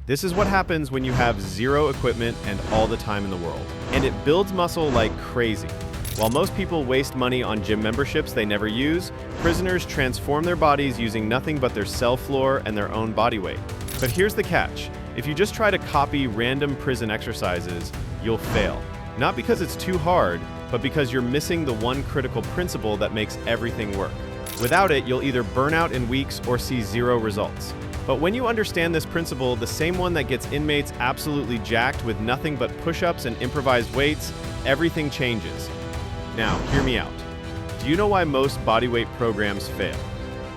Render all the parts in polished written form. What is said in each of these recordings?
This is what happens when you have zero equipment and all the time in the world. And it builds muscle like crazy. While most people waste money on gym memberships they never use, prisoners transform their bodies using nothing but their cell floor and their own body weight. But here's the catch. If you just try to copy random prison exercises, you'll fail. Not because it's too hard, but because you're missing the one critical principle that makes everything work. Without it, you'll either burn out in weeks or see zero results. But when you understand this principle, the same one that gets inmates absolutely jacked with nothing but push-ups and improvised weights, everything changes. Now, hear me out. Do you know why most bodyweight programs fail?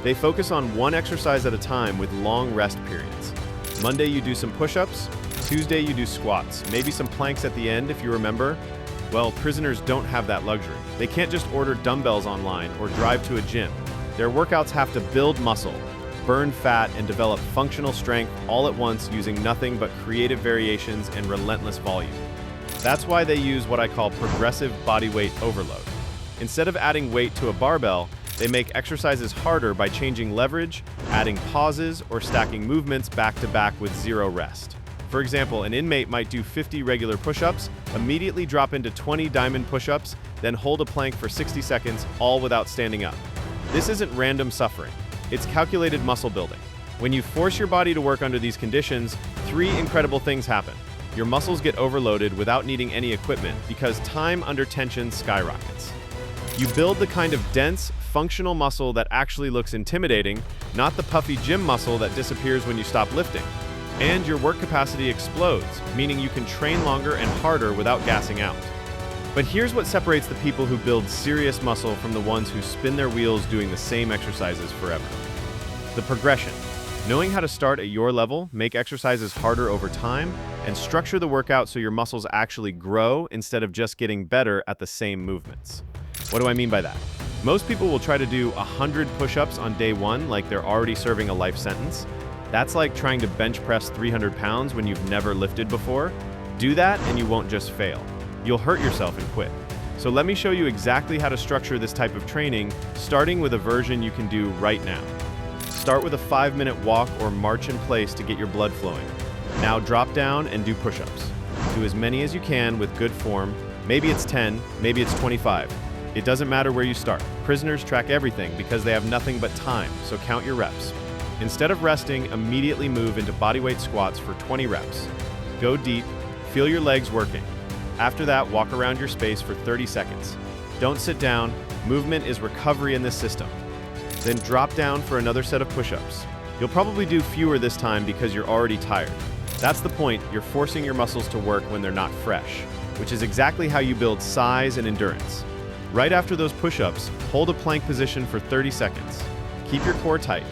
They focus on one exercise at a time with long rest periods. Monday you do some push-ups, Tuesday you do squats, maybe some planks at the end if you remember. Well, prisoners don't have that luxury. They can't just order dumbbells online or drive to a gym. Their workouts have to build muscle, burn fat, and develop functional strength all at once using nothing but creative variations and relentless volume. That's why they use what I call progressive bodyweight overload. Instead of adding weight to a barbell, they make exercises harder by changing leverage, adding pauses, or stacking movements back to back with zero rest. For example, an inmate might do 50 regular push-ups, immediately drop into 20 diamond push-ups, then hold a plank for 60 seconds, all without standing up. This isn't random suffering. It's calculated muscle building. When you force your body to work under these conditions, three incredible things happen. Your muscles get overloaded without needing any equipment because time under tension skyrockets. You build the kind of dense, functional muscle that actually looks intimidating, not the puffy gym muscle that disappears when you stop lifting. And your work capacity explodes, meaning you can train longer and harder without gassing out. But here's what separates the people who build serious muscle from the ones who spin their wheels doing the same exercises forever. The progression. Knowing how to start at your level, make exercises harder over time, and structure the workout so your muscles actually grow instead of just getting better at the same movements. What do I mean by that? Most people will try to do 100 push-ups on day one like they're already serving a life sentence. That's like trying to bench press 300 pounds when you've never lifted before. Do that and you won't just fail. You'll hurt yourself and quit. So let me show you exactly how to structure this type of training, starting with a version you can do right now. Start with a 5-minute walk or march in place to get your blood flowing. Now drop down and do push-ups. Do as many as you can with good form. Maybe it's 10, maybe it's 25. It doesn't matter where you start. Prisoners track everything because they have nothing but time, so count your reps. Instead of resting, immediately move into bodyweight squats for 20 reps. Go deep, feel your legs working. After that, walk around your space for 30 seconds. Don't sit down. Movement is recovery in this system. Then drop down for another set of push-ups. You'll probably do fewer this time because you're already tired. That's the point, you're forcing your muscles to work when they're not fresh, which is exactly how you build size and endurance. Right after those push-ups, hold a plank position for 30 seconds. Keep your core tight.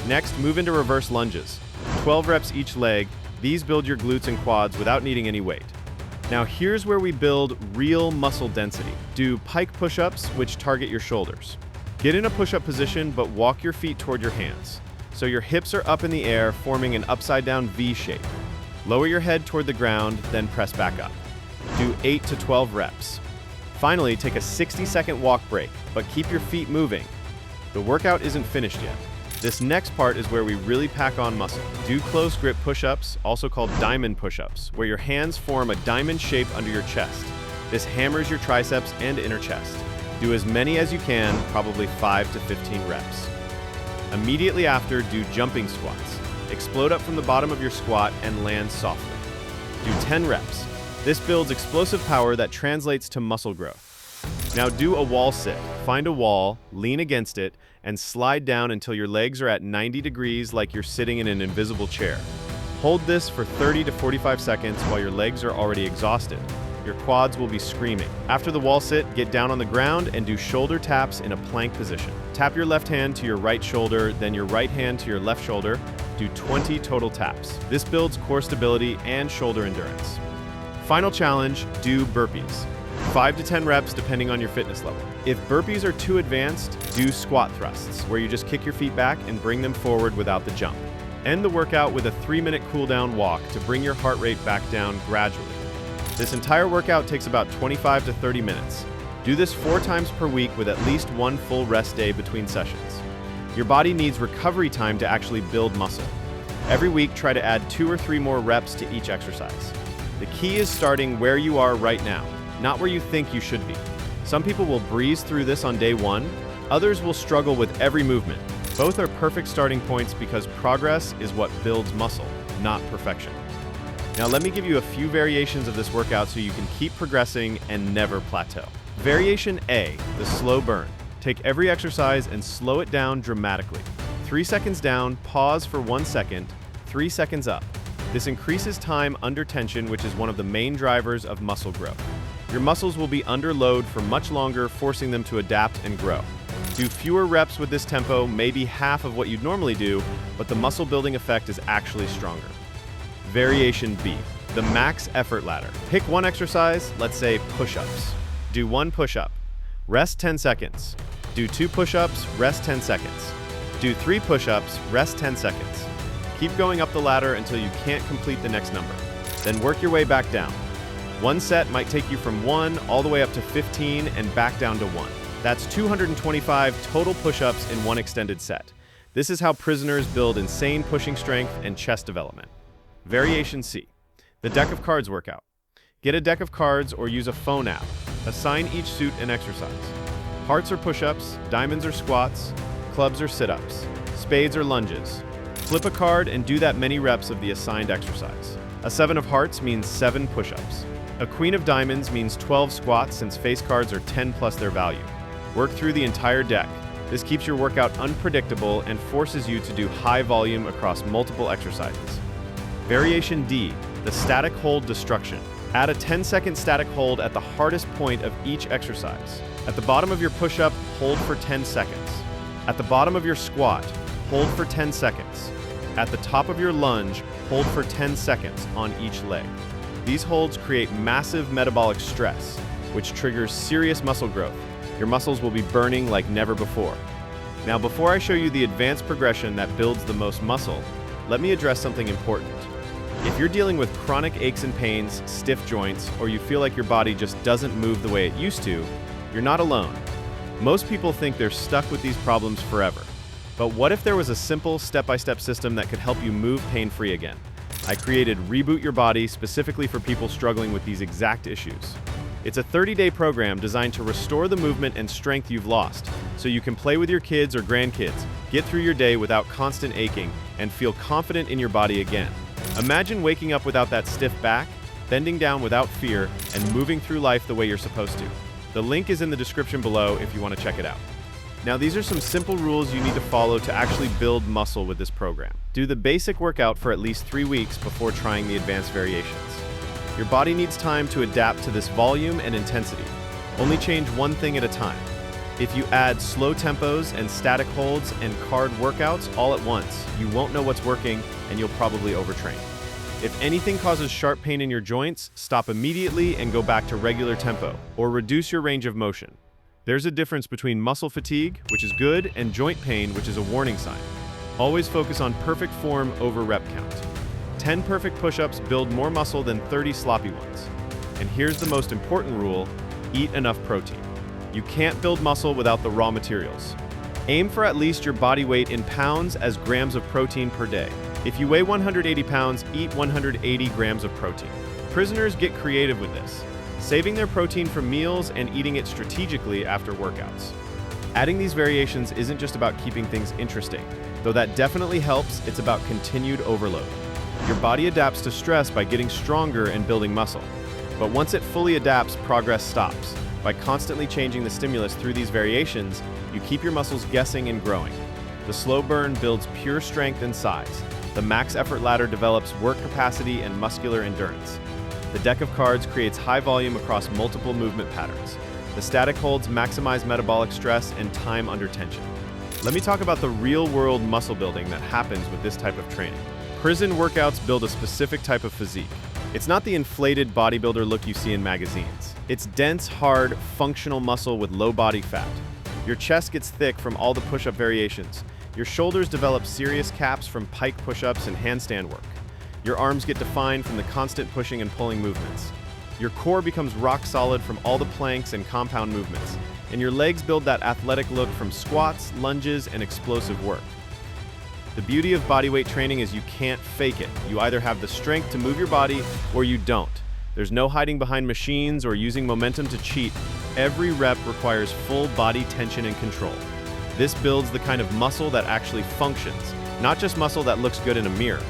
Next, move into reverse lunges. 12 reps each leg. These build your glutes and quads without needing any weight. Now here's where we build real muscle density. Do pike push-ups, which target your shoulders. Get in a push-up position, but walk your feet toward your hands. So your hips are up in the air, forming an upside-down V shape. Lower your head toward the ground, then press back up. Do 8 to 12 reps. Finally, take a 60-second walk break, but keep your feet moving. The workout isn't finished yet. This next part is where we really pack on muscle. Do close grip push-ups, also called diamond push-ups, where your hands form a diamond shape under your chest. This hammers your triceps and inner chest. Do as many as you can, probably 5 to 15 reps. Immediately after, do jumping squats. Explode up from the bottom of your squat and land softly. Do 10 reps. This builds explosive power that translates to muscle growth. Now do a wall sit. Find a wall, lean against it, and slide down until your legs are at 90 degrees like you're sitting in an invisible chair. Hold this for 30 to 45 seconds while your legs are already exhausted. Your quads will be screaming. After the wall sit, get down on the ground and do shoulder taps in a plank position. Tap your left hand to your right shoulder, then your right hand to your left shoulder. Do 20 total taps. This builds core stability and shoulder endurance. Final challenge, do burpees. 5 to 10 reps depending on your fitness level. If burpees are too advanced, do squat thrusts, where you just kick your feet back and bring them forward without the jump. End the workout with a 3-minute cool-down walk to bring your heart rate back down gradually. This entire workout takes about 25 to 30 minutes. Do this 4 times per week with at least 1 full rest day between sessions. Your body needs recovery time to actually build muscle. Every week, try to add 2 or 3 more reps to each exercise. The key is starting where you are right now, not where you think you should be. Some people will breeze through this on day 1, others will struggle with every movement. Both are perfect starting points because progress is what builds muscle, not perfection. Now let me give you a few variations of this workout so you can keep progressing and never plateau. Variation A, the slow burn. Take every exercise and slow it down dramatically. 3 seconds down, pause for 1 second, 3 seconds up. This increases time under tension, which is one of the main drivers of muscle growth. Your muscles will be under load for much longer, forcing them to adapt and grow. Do fewer reps with this tempo, maybe half of what you'd normally do, but the muscle building effect is actually stronger. Variation B, the max effort ladder. Pick one exercise, let's say push-ups. Do 1 push-up. Rest 10 seconds. Do 2 push-ups, rest 10 seconds. Do 3 push-ups, rest 10 seconds. Keep going up the ladder until you can't complete the next number. Then work your way back down. One set might take you from 1 all the way up to 15 and back down to 1. That's 225 total push-ups in one extended set. This is how prisoners build insane pushing strength and chest development. Variation C, the deck of cards workout. Get a deck of cards or use a phone app. Assign each suit an exercise. Hearts or push-ups, diamonds or squats, clubs or sit-ups, spades or lunges. Flip a card and do that many reps of the assigned exercise. A 7 of hearts means 7 push-ups. A queen of diamonds means 12 squats since face cards are 10 plus their value. Work through the entire deck. This keeps your workout unpredictable and forces you to do high volume across multiple exercises. Variation D, the static hold destruction. Add a 10-second static hold at the hardest point of each exercise. At the bottom of your push-up, hold for 10 seconds. At the bottom of your squat, hold for 10 seconds. At the top of your lunge, hold for 10 seconds on each leg. These holds create massive metabolic stress, which triggers serious muscle growth. Your muscles will be burning like never before. Now, before I show you the advanced progression that builds the most muscle, let me address something important. If you're dealing with chronic aches and pains, stiff joints, or you feel like your body just doesn't move the way it used to, you're not alone. Most people think they're stuck with these problems forever. But what if there was a simple step-by-step system that could help you move pain-free again? I created Reboot Your Body specifically for people struggling with these exact issues. It's a 30-day program designed to restore the movement and strength you've lost, so you can play with your kids or grandkids, get through your day without constant aching, and feel confident in your body again. Imagine waking up without that stiff back, bending down without fear, and moving through life the way you're supposed to. The link is in the description below if you want to check it out. Now, these are some simple rules you need to follow to actually build muscle with this program. Do the basic workout for at least 3 weeks before trying the advanced variations. Your body needs time to adapt to this volume and intensity. Only change one thing at a time. If you add slow tempos and static holds and card workouts all at once, you won't know what's working and you'll probably overtrain. If anything causes sharp pain in your joints, stop immediately and go back to regular tempo, or reduce your range of motion. There's a difference between muscle fatigue, which is good, and joint pain, which is a warning sign. Always focus on perfect form over rep count. 10 perfect push-ups build more muscle than 30 sloppy ones. And here's the most important rule: eat enough protein. You can't build muscle without the raw materials. Aim for at least your body weight in pounds as grams of protein per day. If you weigh 180 pounds, eat 180 grams of protein. Prisoners get creative with this, saving their protein from meals and eating it strategically after workouts. Adding these variations isn't just about keeping things interesting, though that definitely helps. It's about continued overload. Your body adapts to stress by getting stronger and building muscle. But once it fully adapts, progress stops. By constantly changing the stimulus through these variations, you keep your muscles guessing and growing. The slow burn builds pure strength and size. The max effort ladder develops work capacity and muscular endurance. The deck of cards creates high volume across multiple movement patterns. The static holds maximize metabolic stress and time under tension. Let me talk about the real-world muscle building that happens with this type of training. Prison workouts build a specific type of physique. It's not the inflated bodybuilder look you see in magazines. It's dense, hard, functional muscle with low body fat. Your chest gets thick from all the push-up variations. Your shoulders develop serious caps from pike push-ups and handstand work. Your arms get defined from the constant pushing and pulling movements. Your core becomes rock solid from all the planks and compound movements. And your legs build that athletic look from squats, lunges, and explosive work. The beauty of bodyweight training is you can't fake it. You either have the strength to move your body or you don't. There's no hiding behind machines or using momentum to cheat. Every rep requires full body tension and control. This builds the kind of muscle that actually functions, not just muscle that looks good in a mirror.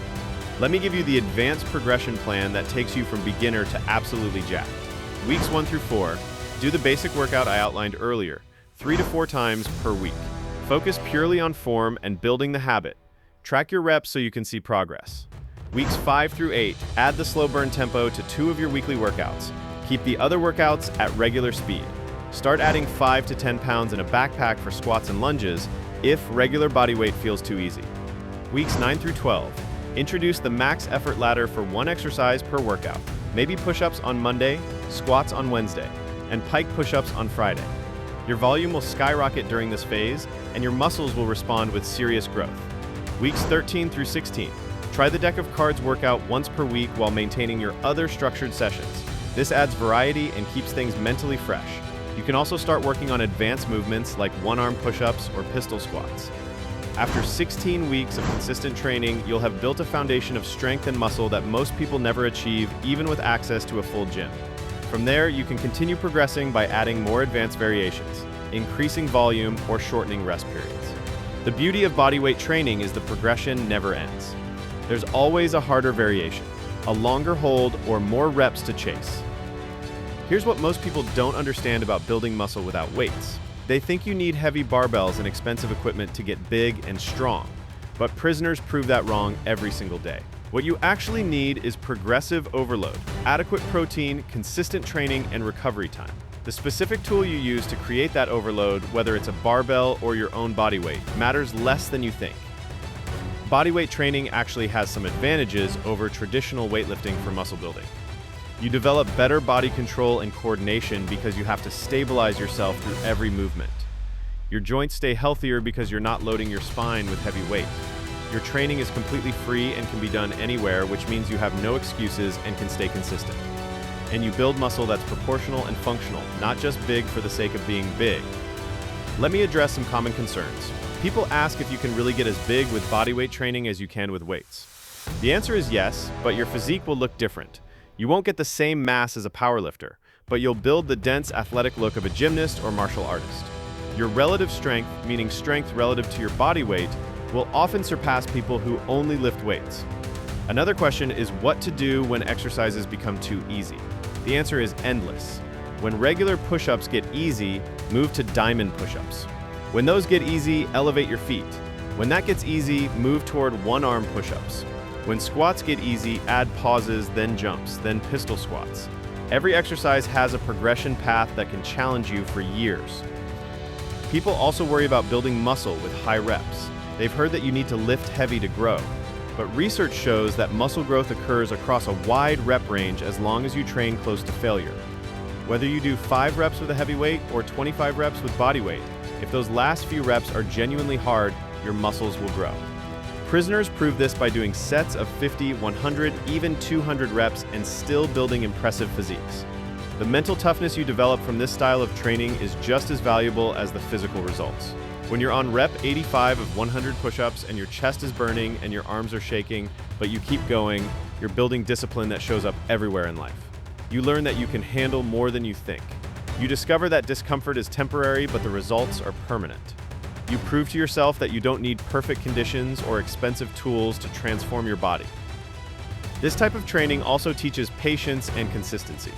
Let me give you the advanced progression plan that takes you from beginner to absolutely jacked. Weeks 1 through 4, do the basic workout I outlined earlier, 3 to 4 times per week. Focus purely on form and building the habit. Track your reps so you can see progress. Weeks 5 through 8, add the slow burn tempo to 2 of your weekly workouts. Keep the other workouts at regular speed. Start adding 5 to 10 pounds in a backpack for squats and lunges if regular body weight feels too easy. Weeks 9 through 12, introduce the max effort ladder for 1 exercise per workout. Maybe push-ups on Monday, squats on Wednesday, and pike push-ups on Friday. Your volume will skyrocket during this phase, and your muscles will respond with serious growth. Weeks 13 through 16. Try the deck of cards workout once per week while maintaining your other structured sessions. This adds variety and keeps things mentally fresh. You can also start working on advanced movements like one-arm push-ups or pistol squats. After 16 weeks of consistent training, you'll have built a foundation of strength and muscle that most people never achieve, even with access to a full gym. From there, you can continue progressing by adding more advanced variations, increasing volume, or shortening rest periods. The beauty of bodyweight training is the progression never ends. There's always a harder variation, a longer hold, or more reps to chase. Here's what most people don't understand about building muscle without weights. They think you need heavy barbells and expensive equipment to get big and strong, but prisoners prove that wrong every single day. What you actually need is progressive overload, adequate protein, consistent training, and recovery time. The specific tool you use to create that overload, whether it's a barbell or your own body weight, matters less than you think. Bodyweight training actually has some advantages over traditional weightlifting for muscle building. You develop better body control and coordination because you have to stabilize yourself through every movement. Your joints stay healthier because you're not loading your spine with heavy weight. Your training is completely free and can be done anywhere, which means you have no excuses and can stay consistent. And you build muscle that's proportional and functional, not just big for the sake of being big. Let me address some common concerns. People ask if you can really get as big with bodyweight training as you can with weights. The answer is yes, but your physique will look different. You won't get the same mass as a powerlifter, but you'll build the dense, athletic look of a gymnast or martial artist. Your relative strength, meaning strength relative to your body weight, will often surpass people who only lift weights. Another question is what to do when exercises become too easy. The answer is endless. When regular push-ups get easy, move to diamond push-ups. When those get easy, elevate your feet. When that gets easy, move toward one-arm push-ups. When squats get easy, add pauses, then jumps, then pistol squats. Every exercise has a progression path that can challenge you for years. People also worry about building muscle with high reps. They've heard that you need to lift heavy to grow. But research shows that muscle growth occurs across a wide rep range as long as you train close to failure. Whether you do 5 reps with a heavy weight or 25 reps with body weight, if those last few reps are genuinely hard, your muscles will grow. Prisoners prove this by doing sets of 50, 100, even 200 reps and still building impressive physiques. The mental toughness you develop from this style of training is just as valuable as the physical results. When you're on rep 85 of 100 push-ups and your chest is burning and your arms are shaking, but you keep going, you're building discipline that shows up everywhere in life. You learn that you can handle more than you think. You discover that discomfort is temporary, but the results are permanent. You prove to yourself that you don't need perfect conditions or expensive tools to transform your body. This type of training also teaches patience and consistency.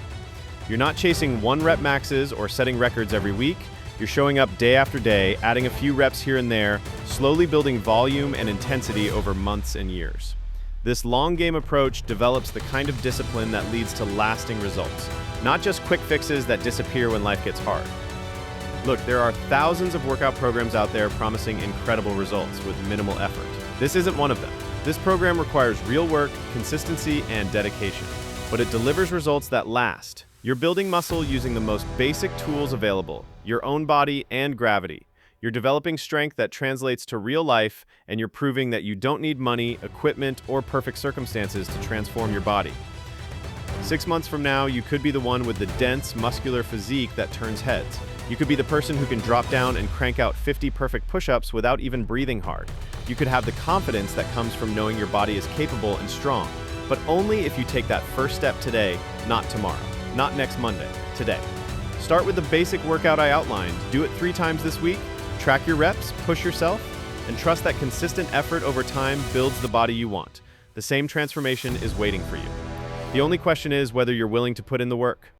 You're not chasing 1 rep maxes or setting records every week. You're showing up day after day, adding a few reps here and there, slowly building volume and intensity over months and years. This long game approach develops the kind of discipline that leads to lasting results, not just quick fixes that disappear when life gets hard. Look, there are thousands of workout programs out there promising incredible results with minimal effort. This isn't one of them. This program requires real work, consistency, and dedication, but it delivers results that last. You're building muscle using the most basic tools available, your own body and gravity. You're developing strength that translates to real life, and you're proving that you don't need money, equipment, or perfect circumstances to transform your body. 6 months from now, you could be the one with the dense, muscular physique that turns heads. You could be the person who can drop down and crank out 50 perfect push-ups without even breathing hard. You could have the confidence that comes from knowing your body is capable and strong, but only if you take that first step today, not tomorrow, not next Monday, today. Start with the basic workout I outlined. Do it 3 times this week, track your reps, push yourself, and trust that consistent effort over time builds the body you want. The same transformation is waiting for you. The only question is whether you're willing to put in the work.